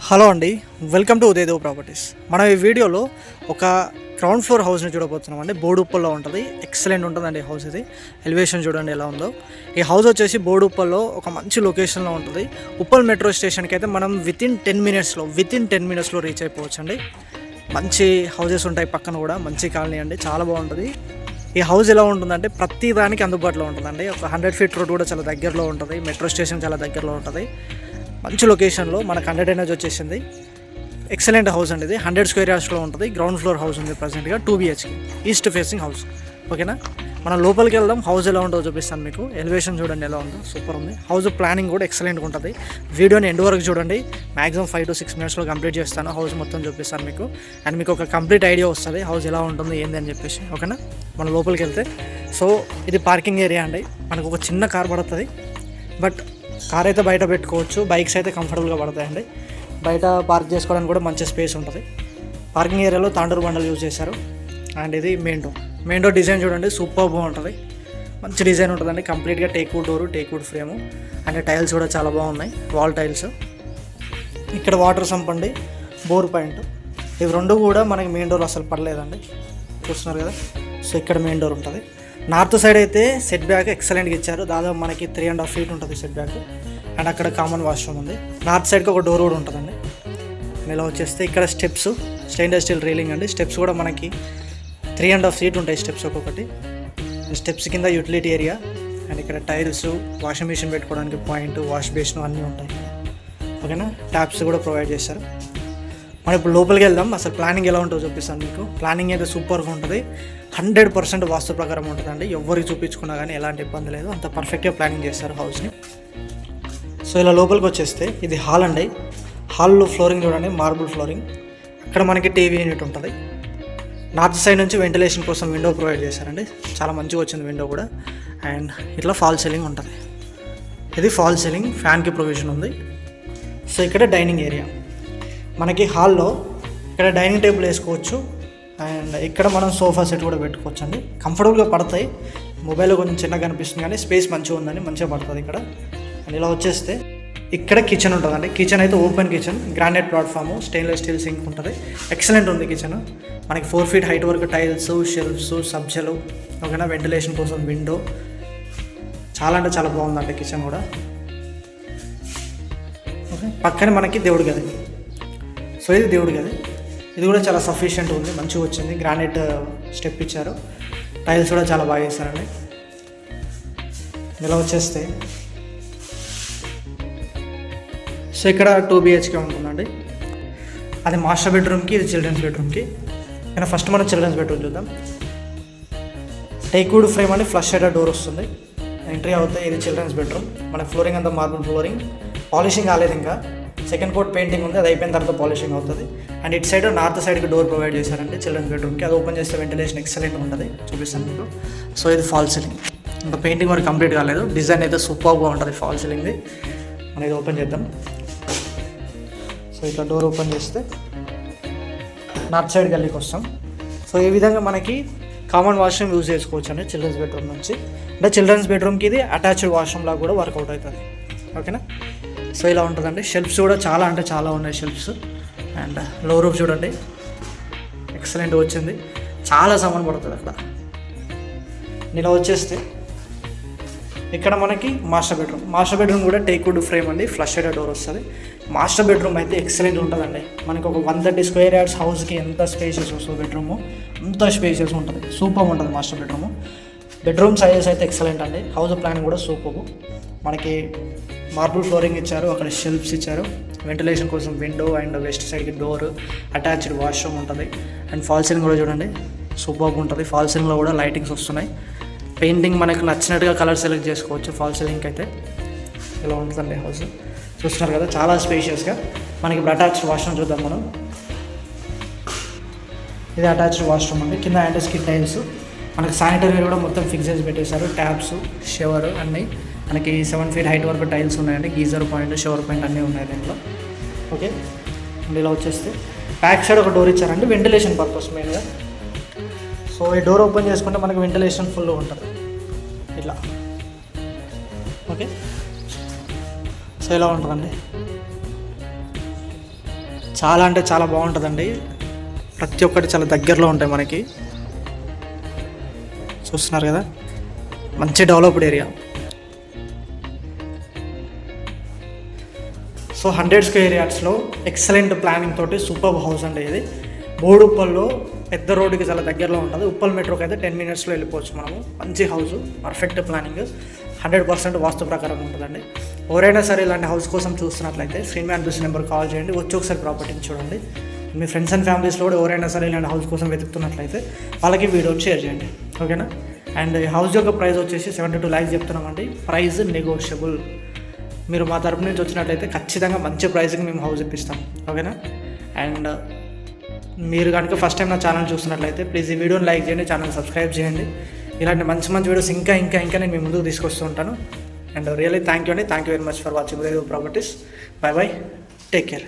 Hello అండి, welcome to ఉదయదేవ్ properties. మనం ఈ వీడియోలో ఒక గ్రౌండ్ ఫ్లోర్ హౌస్ని చూడబోతున్నాం అండి. బోడుప్పల్లో ఉంటుంది. ఎక్సలెంట్ ఉంటుందండి హౌస్. ఇది ఎలివేషన్ చూడండి ఎలా ఉందో. ఈ హౌస్ వచ్చేసి బోడుప్పల్లో ఒక మంచి లొకేషన్లో ఉంటుంది. ఉప్పల్ మెట్రో స్టేషన్కి అయితే మనం విత్ ఇన్ 10 మినిట్స్లో రీచ్ అయిపోవచ్చు అండి. మంచి హౌసెస్ ఉంటాయి పక్కన కూడా. మంచి కాలనీ అండి, చాలా బాగుంటుంది. ఈ హౌస్ ఎలా ఉంటుందంటే ప్రతి దానికి అందుబాటులో ఉంటుందండి. ఒక 100 feet రోడ్ కూడా చాలా దగ్గరలో ఉంటుంది. మెట్రో స్టేషన్ చాలా దగ్గరలో ఉంటుంది. మంచి లొకేషన్లో మనకు 100 ఎనర్జీ వచ్చేసింది. ఎక్సలెంట్ హౌస్ అండి. ఇది 100 square yardsలో ఉంటుంది. గ్రౌండ్ ఫ్లోర్ హౌస్ ఉంది ప్రజెంట్గా. 2 BHK ఈస్ట్ ఫేసింగ్ హౌస్. ఓకేనా, మనం లోపలికి వెళ్దాం. హౌస్ ఎలా ఉంటుందో చూపిస్తాను మీకు. ఎలివేషన్ చూడండి ఎలా ఉందో, సూపర్ ఉంది. హౌస్ ప్లానింగ్ కూడా ఎక్సలెంట్గా ఉంటుంది. వీడియోని ఎండ్ వరకు చూడండి. మ్యాక్సిమం 5 to 6 minutesలో కంప్లీట్ చేస్తాను. హౌస్ మొత్తం చూపిస్తాను మీకు. అండ్ మీకు ఒక కంప్లీట్ ఐడియా వస్తుంది హౌస్ ఎలా ఉంటుంది ఏంది అని చెప్పేసి. ఓకేనా, మనం లోపలికి వెళ్తే సో ఇది పార్కింగ్ ఏరియా అండి. మనకు ఒక చిన్న కార్ పడుతుంది. బట్ కార్ అయితే బయట పెట్టుకోవచ్చు. బైక్స్ అయితే కంఫర్టబుల్గా పడతాయండి. బయట పార్క్ చేసుకోవడానికి కూడా మంచి స్పేస్ ఉంటుంది. పార్కింగ్ ఏరియాలో తాండూరు బండలు యూజ్ చేశారు. అండ్ ఇది మెయిన్ డోర్ డిజైన్ చూడండి, సూపర్ బాగుంటుంది. మంచి డిజైన్ ఉంటుందండి. కంప్లీట్గా teakwood door, teakwood frame. And tiles కూడా చాలా బాగున్నాయి, వాల్ టైల్స్. ఇక్కడ వాటర్ సంప్ అండి, బోర్ పాయింట్. ఇవి రెండు కూడా మనకి మెయిన్ డోర్ అసలు పడలేదండి, చూస్తున్నారు కదా. సో ఇక్కడ మెయిన్ డోర్ ఉంటుంది. నార్త్ సైడ్ అయితే సెట్ బ్యాక్ ఎక్సలెంట్గా ఇచ్చారు. దాదాపు మనకి 3.5 feet ఉంటుంది సెట్ బ్యాక్. అండ్ అక్కడ కామన్ వాష్రూమ్ ఉంది. నార్త్ సైడ్కి ఒక డోర్ కూడా ఉంటుందండి. ఇలా వచ్చేస్తే ఇక్కడ స్టెప్స్, స్టెయిన్లెస్ స్టీల్ రీలింగ్ అండి. స్టెప్స్ కూడా మనకి 3.5 feet ఉంటాయి స్టెప్స్ ఒక్కొక్కటి. స్టెప్స్ కింద యూటిలిటీ ఏరియా. అండ్ ఇక్కడ టైల్స్, వాషింగ్ మిషన్ పెట్టుకోవడానికి పాయింట్, వాష్ బేసిన్ అన్నీ ఉంటాయి. ఓకేనా, ట్యాప్స్ కూడా ప్రొవైడ్ చేశారు. మనం ఇప్పుడు లోపలికి వెళ్దాం. అసలు ప్లానింగ్ ఎలా ఉంటుందో చూపిస్తాను మీకు. ప్లానింగ్ అయితే సూపర్గా ఉంటుంది. 100% వాస్తు ప్రకారం ఉంటుందండి. ఎవరికి చూపించుకున్నా కానీ ఎలాంటి ఇబ్బంది లేదు. అంత పర్ఫెక్ట్గా ప్లానింగ్ చేస్తారు హౌస్ని. సో ఇలా లోపలికి వచ్చేస్తే ఇది హాల్ అండి. హాల్లో ఫ్లోరింగ్ చూడండి, మార్బుల్ ఫ్లోరింగ్. అక్కడ మనకి టీవీ యూనిట్ ఉంటుంది. నార్త్ సైడ్ నుంచి వెంటిలేషన్ కోసం విండో ప్రొవైడ్ చేశారండి. చాలా మంచిగా వచ్చింది విండో కూడా. అండ్ ఇట్లా ఫాల్ సీలింగ్ ఉంటుంది. ఇది ఫాల్ సీలింగ్, ఫ్యాన్కి ప్రొవిజన్ ఉంది. సో ఇక్కడ డైనింగ్ ఏరియా మనకి. హాల్లో ఇక్కడ డైనింగ్ టేబుల్ వేసుకోవచ్చు. అండ్ ఇక్కడ మనం సోఫా సెట్ కూడా పెట్టుకోవచ్చు అండి. కంఫర్టబుల్గా పడతాయి. మొబైల్లో కొంచెం చిన్నగా కనిపిస్తుంది కానీ స్పేస్ మంచిగా ఉందని మంచిగా పడుతుంది ఇక్కడ. అండ్ ఇలా వచ్చేస్తే ఇక్కడ కిచెన్ ఉంటుందండి. కిచెన్ అయితే open kitchen, granite platform, stainless steel sync ఉంటుంది. ఎక్సలెంట్ ఉంది కిచెన్. మనకి 4 feet హైట్ వరకు టైల్స్, షెల్ఫ్స్, సబ్జలు. ఓకేనా, వెంటిలేషన్ కోసం విండో. చాలా అంటే చాలా బాగుందండి కిచెన్ కూడా. ఓకే, పక్కనే మనకి దేవుడి గది. సో ఇది దేవుడి గది. ఇది కూడా చాలా సఫిషియెంట్ ఉంది, మంచిగా వచ్చింది. గ్రానైట్ స్టెప్ ఇచ్చారు. టైల్స్ కూడా చాలా బాగా చేశారండి. ఇలా వచ్చేస్తే సో ఇక్కడ 2 BHK ఉంటుందండి. అది మాస్టర్ బెడ్రూమ్కి, ఇది చిల్డ్రన్స్ బెడ్రూమ్కి. కానీ ఫస్ట్ మనం చిల్డ్రన్స్ బెడ్రూమ్ చూద్దాం. టేక్వుడ్ ఫ్రేమ్ అని ఫ్లష్ షేడర్ డోర్ వస్తుంది. ఎంట్రీ అవుతాయి. ఇది చిల్డ్రన్స్ బెడ్రూమ్. మన ఫ్లోరింగ్ అంతా మార్బుల్ ఫ్లోరింగ్. పాలిషింగ్ కాలేదు ఇంకా. సెకండ్ కోట్ పెయింటింగ్ ఉంది, అది అయిపోయిన తర్వాత పాలిషింగ్ అవుతుంది. అండ్ ఇటు సైడ్ నార్త్ సైడ్కి డోర్ ప్రొవైడ్ చేశారండి చిల్డ్రన్స్ బెడ్రూమ్కి. అది ఓపెన్ చేస్తే వెంటిలేషన్ ఎక్సలెంట్ ఉంటుంది, చూపిస్తాను మీకు. సో ఇది ఫాల్ సీలింగ్. ఇంకా పెయింటింగ్ వరకు కంప్లీట్ కాలేదు. డిజైన్ అయితే సూపర్గా ఉంటుంది ఫాల్ సీలింగ్ది. మనం ఇది ఓపెన్ చేద్దాం. సో ఇట్లా డోర్ ఓపెన్ చేస్తే నార్త్ సైడ్ గల్లీకి వస్తాం. సో ఈ విధంగా మనకి కామన్ వాష్రూమ్ యూజ్ చేసుకోవచ్చు అండి చిల్డ్రన్స్ బెడ్రూమ్ నుంచి. అంటే చిల్డ్రన్స్ బెడ్రూమ్కి ఇది అటాచ్డ్ వాష్రూమ్ లాగా కూడా వర్కౌట్ అవుతుంది. ఓకేనా, సో ఇలా ఉంటుందండి. షెల్ఫ్స్ కూడా చాలా అంటే చాలా ఉన్నాయి షెల్ఫ్స్. అండ్ లో రూఫ్ చూడండి, ఎక్సలెంట్ వచ్చింది. చాలా సామాన్ పడుతుంది అక్కడ. ఇలా వచ్చేస్తే ఇక్కడ మనకి మాస్టర్ బెడ్రూమ్ కూడా టేక్వుడ్ ఫ్రేమ్ అండి, ఫ్లష్ షేడర్ డోర్ వస్తుంది. మాస్టర్ బెడ్రూమ్ అయితే ఎక్సలెంట్ ఉంటుందండి. మనకి ఒక 130 square yards హౌస్కి ఎంత స్పేషియస్ వస్తుంది బెడ్రూము, అంత స్పేషియస్ ఉంటుంది. సూపర్ ఉంటుంది మాస్టర్ బెడ్రూము. బెడ్రూమ్ సైజెస్ అయితే ఎక్సలెంట్ అండి. హౌస్ ప్లానింగ్ కూడా సూపర్. మనకి మార్బుల్ ఫ్లోరింగ్ ఇచ్చారు, అక్కడ షెల్ఫ్స్ ఇచ్చారు, వెంటిలేషన్ కోసం విండో అండ్ వెస్ట్ సైడ్కి డోర్, అటాచ్డ్ వాష్రూమ్ ఉంటుంది. అండ్ ఫాల్ సీలింగ్ కూడా చూడండి సూపర్గా ఉంటుంది. ఫాల్ సీలింగ్లో కూడా లైటింగ్స్ వస్తున్నాయి. పెయింటింగ్ మనకు నచ్చినట్టుగా కలర్ సెలెక్ట్ చేసుకోవచ్చు. ఫాల్ సీలింగ్కి అయితే ఇలా ఉంటుందండి హౌస్. చూస్తున్నారు కదా, చాలా స్పేషియస్గా. మనకి ఇప్పుడు అటాచ్డ్ వాష్రూమ్ చూద్దాం మనం. ఇది అటాచ్డ్ వాష్రూమ్ అండి. కింద యాంటీ స్కిన్ టైల్స్. మనకి శానిటరీ కూడా మొత్తం ఫిక్స్ చేసి పెట్టేశారు. ట్యాప్స్, షవర్ అన్నీ. మనకి 7 feet హైట్ వరకు టైల్స్ ఉన్నాయండి. గీజర్ పాయింట్, షవర్ పాయింట్ అన్నీ ఉన్నాయి దీంట్లో. ఓకే, అండ్ ఇలా వచ్చేస్తే బ్యాక్ సైడ్ ఒక డోర్ ఇచ్చారండి, వెంటిలేషన్ పర్పస్ మెయిన్గా. సో ఈ డోర్ ఓపెన్ చేసుకుంటే మనకి వెంటిలేషన్ ఫుల్ ఉంటుంది ఇట్లా. ఓకే, సో ఇలా ఉంటుందండి. చాలా అంటే చాలా బాగుంటుందండి. ప్రతి ఒక్కటి చాలా దగ్గరలో ఉంటాయి మనకి. చూస్తున్నారు కదా, మంచి డెవలప్డ్ ఏరియా. సో 100 స్క్వేర్ యార్డ్స్లో ఎక్సలెంట్ ప్లానింగ్ తోటి సూపర్ హౌస్ అండి ఇది. బోడుప్పల్లో పెద్ద రోడ్డుకి చాలా దగ్గరలో ఉంటుంది. ఉప్పల్ మెట్రోకి అయితే 10 మినిట్స్లో వెళ్ళిపోవచ్చు మనము. మంచి హౌస్, పర్ఫెక్ట్ ప్లానింగ్, 100% వాస్తు ప్రకారం ఉంటుందండి. ఎవరైనా సరే ఇలాంటి హౌస్ కోసం చూస్తున్నట్లయితే స్క్రీన్ మీద అనిపిస్తున్న నెంబర్ కాల్ చేయండి, వచ్చి ఒకసారి ప్రాపర్టీని చూడండి. మీ ఫ్రెండ్స్ అండ్ ఫ్యామిలీస్లో కూడా ఎవరైనా సరే ఇలాంటి హౌస్ కోసం వెతుకుతున్నట్లయితే వాళ్ళకి వీడియోని షేర్ చేయండి, ఓకేనా. అండ్ ఈ హౌస్ యొక్క ప్రైస్ వచ్చేసి 72 lakhs చెప్తున్నామండి. Price negotiable. మీరు మా తరపు నుంచి వచ్చినట్లయితే ఖచ్చితంగా మంచి ప్రైస్కి మేము హౌస్ ఇప్పిస్తాం, ఓకేనా. అండ్ మీరు కనుక ఫస్ట్ టైం నా ఛానల్ చూస్తున్నట్లయితే ప్లీజ్ ఈ వీడియోని లైక్ చేయండి, ఛానల్ సబ్స్క్రైబ్ చేయండి. ఇలాంటి మంచి మంచి వీడియోస్ ఇంకా నేను మీ ముందుకు తీసుకొస్తూ ఉంటాను. అండ్ రియల్లీ థ్యాంక్ యూ అండి. Thank you very much for watching Udayadev properties. Bye bye, take care.